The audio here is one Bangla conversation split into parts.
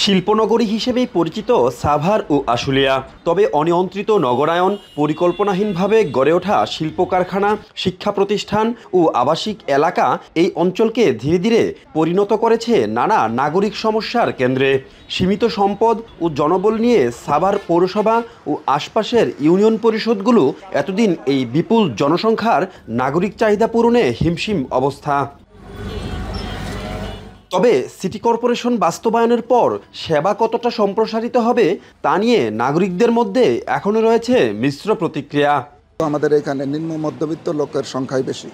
শিল্পনগরী হিসেবেই পরিচিত সাভার ও আশুলিয়া। তবে অনিয়ন্ত্রিত নগরায়ন, পরিকল্পনাহীনভাবে গড়ে ওঠা শিল্প কারখানা, শিক্ষা প্রতিষ্ঠান ও আবাসিক এলাকা এই অঞ্চলকে ধীরে ধীরে পরিণত করেছে নানা নাগরিক সমস্যার কেন্দ্রে। সীমিত সম্পদ ও জনবল নিয়ে সাভার পৌরসভা ও আশপাশের ইউনিয়ন পরিষদগুলো এতদিন এই বিপুল জনসংখ্যার নাগরিক চাহিদা পূরণে হিমশিম অবস্থা। তবে সিটি কর্পোরেশন বাস্তবায়নের পর সেবা কতটা সম্প্রসারিত হবে তা নিয়ে নাগরিকদের মধ্যে এখনও রয়েছে মিশ্র প্রতিক্রিয়া। আমাদের এখানে নিম্ন মধ্যবিত্ত লোকের সংখ্যাই বেশি,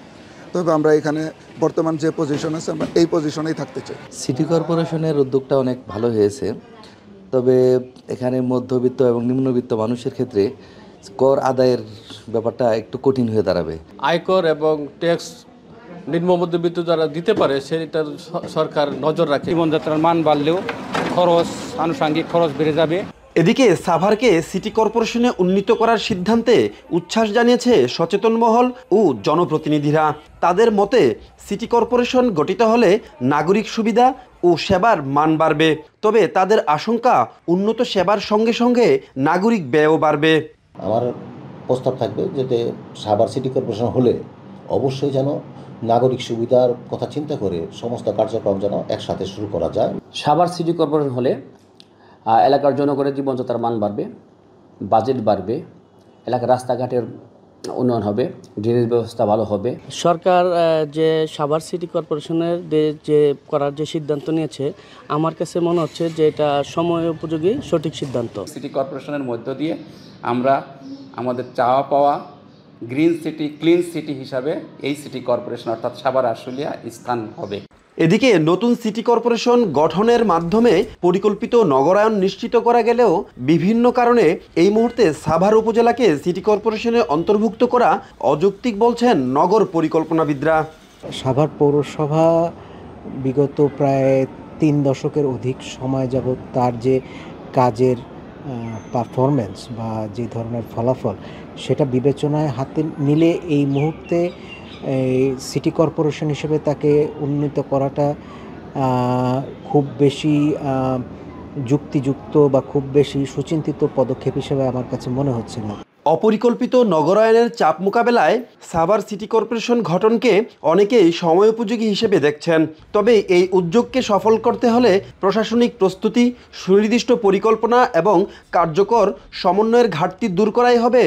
তবে আমরা এখানে বর্তমান যে পজিশন আছে আমরা এই পজিশনেই থাকতে চাই। সিটি কর্পোরেশনের উদ্যোগটা অনেক ভালো হয়েছে, তবে এখানে মধ্যবিত্ত এবং নিম্নবিত্ত মানুষের ক্ষেত্রে কর আদায়ের ব্যাপারটা একটু কঠিন হয়ে দাঁড়াবে। আয়কর এবং ট্যাক্স নিম্ন মধ্যবিত্ত যারা দিতে পারে সেটা সরকার নজর রাখে। জীবনযাত্রার মান বাড়লেও খরচ, আনুষঙ্গিক খরচ বেড়ে যাবে। এদিকে সাভারকে সিটি কর্পোরেশনে উন্নীত করার সিদ্ধান্তে উচ্ছ্বাস জানিয়েছে সচেতন মহল ও জনপ্রতিনিধিরা। তাদের মতে সিটি কর্পোরেশন গঠিত হলে নাগরিক সুবিধা ও সেবার মান বাড়বে, তবে তাদের আশঙ্কা উন্নত সেবার সঙ্গে সঙ্গে নাগরিক ব্যয়ও বাড়বে। আমার প্রস্তাব থাকবে যাতে সাভার সিটি কর্পোরেশন হলে অবশ্যই যেন নাগরিক সুবিধার কথা চিন্তা করে সমস্ত কার্যক্রম যেন একসাথে শুরু করা যায়। সাভার সিটি কর্পোরেশন হলে এলাকার জনগণের জীবনযাত্রার মান বাড়বে, বাজেট বাড়বে, এলাকার রাস্তাঘাটের উন্নয়ন হবে, ড্রেনেজ ব্যবস্থা ভালো হবে। সরকার যে সাভার সিটি কর্পোরেশনের যে করার যে সিদ্ধান্ত নিয়েছে, আমার কাছে মনে হচ্ছে যে এটা সময় উপযোগী সঠিক সিদ্ধান্ত। সিটি কর্পোরেশনের মধ্য দিয়ে আমরা আমাদের চাওয়া পাওয়া গ্রিন সিটি, ক্লিন সিটি হিসাবে এই সিটি কর্পোরেশন অর্থাৎ সাভার আশুলিয়া স্থান হবে। এদিকে নতুন সিটি কর্পোরেশন গঠনের মাধ্যমে পরিকল্পিত নগরায়ন নিশ্চিত করা গেলেও বিভিন্ন কারণে এই মুহূর্তে সাভার উপজেলাকে সিটি কর্পোরেশনে অন্তর্ভুক্ত করা অযৌক্তিক বলছেন নগর পরিকল্পনাবিদরা। সাভার পৌরসভা বিগত প্রায় 3 দশকের অধিক সময় যাবৎ তার যে কাজের পারফরমেন্স বা যে ধরনের ফলাফল সেটা বিবেচনায় হাতে নিলে এই মুহূর্তে সিটি কর্পোরেশন হিসেবে তাকে উন্নীত করাটা খুব বেশি যুক্তিযুক্ত বা খুব বেশি সুচিন্তিত পদক্ষেপ হিসেবে আমার কাছে মনে হচ্ছে না। অপরিকল্পিত নগরায়নের চাপ মোকাবেলায় সাভার সিটি কর্পোরেশন গঠনকে অনেকেই সময়োপযোগী হিসেবে দেখছেন। তবে এই উদ্যোগকে সফল করতে হলে প্রশাসনিক প্রস্তুতি, সুনির্দিষ্ট পরিকল্পনা এবং কার্যকর সমন্বয়ের ঘাটতি দূর করাই হবে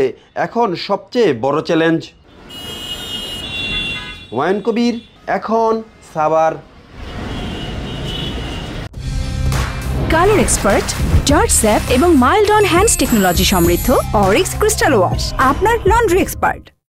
এখন সবচেয়ে বড় চ্যালেঞ্জ। হুমায়ুন কবির, এখন Savar. Colour expert, George sap এবং মাইল্ড অন হ্যান্ডস টেকনোলজি সমৃদ্ধ অরিক্স ক্রিস্টাল ওয়াশ আপনার লন্ড্রি এক্সপার্ট।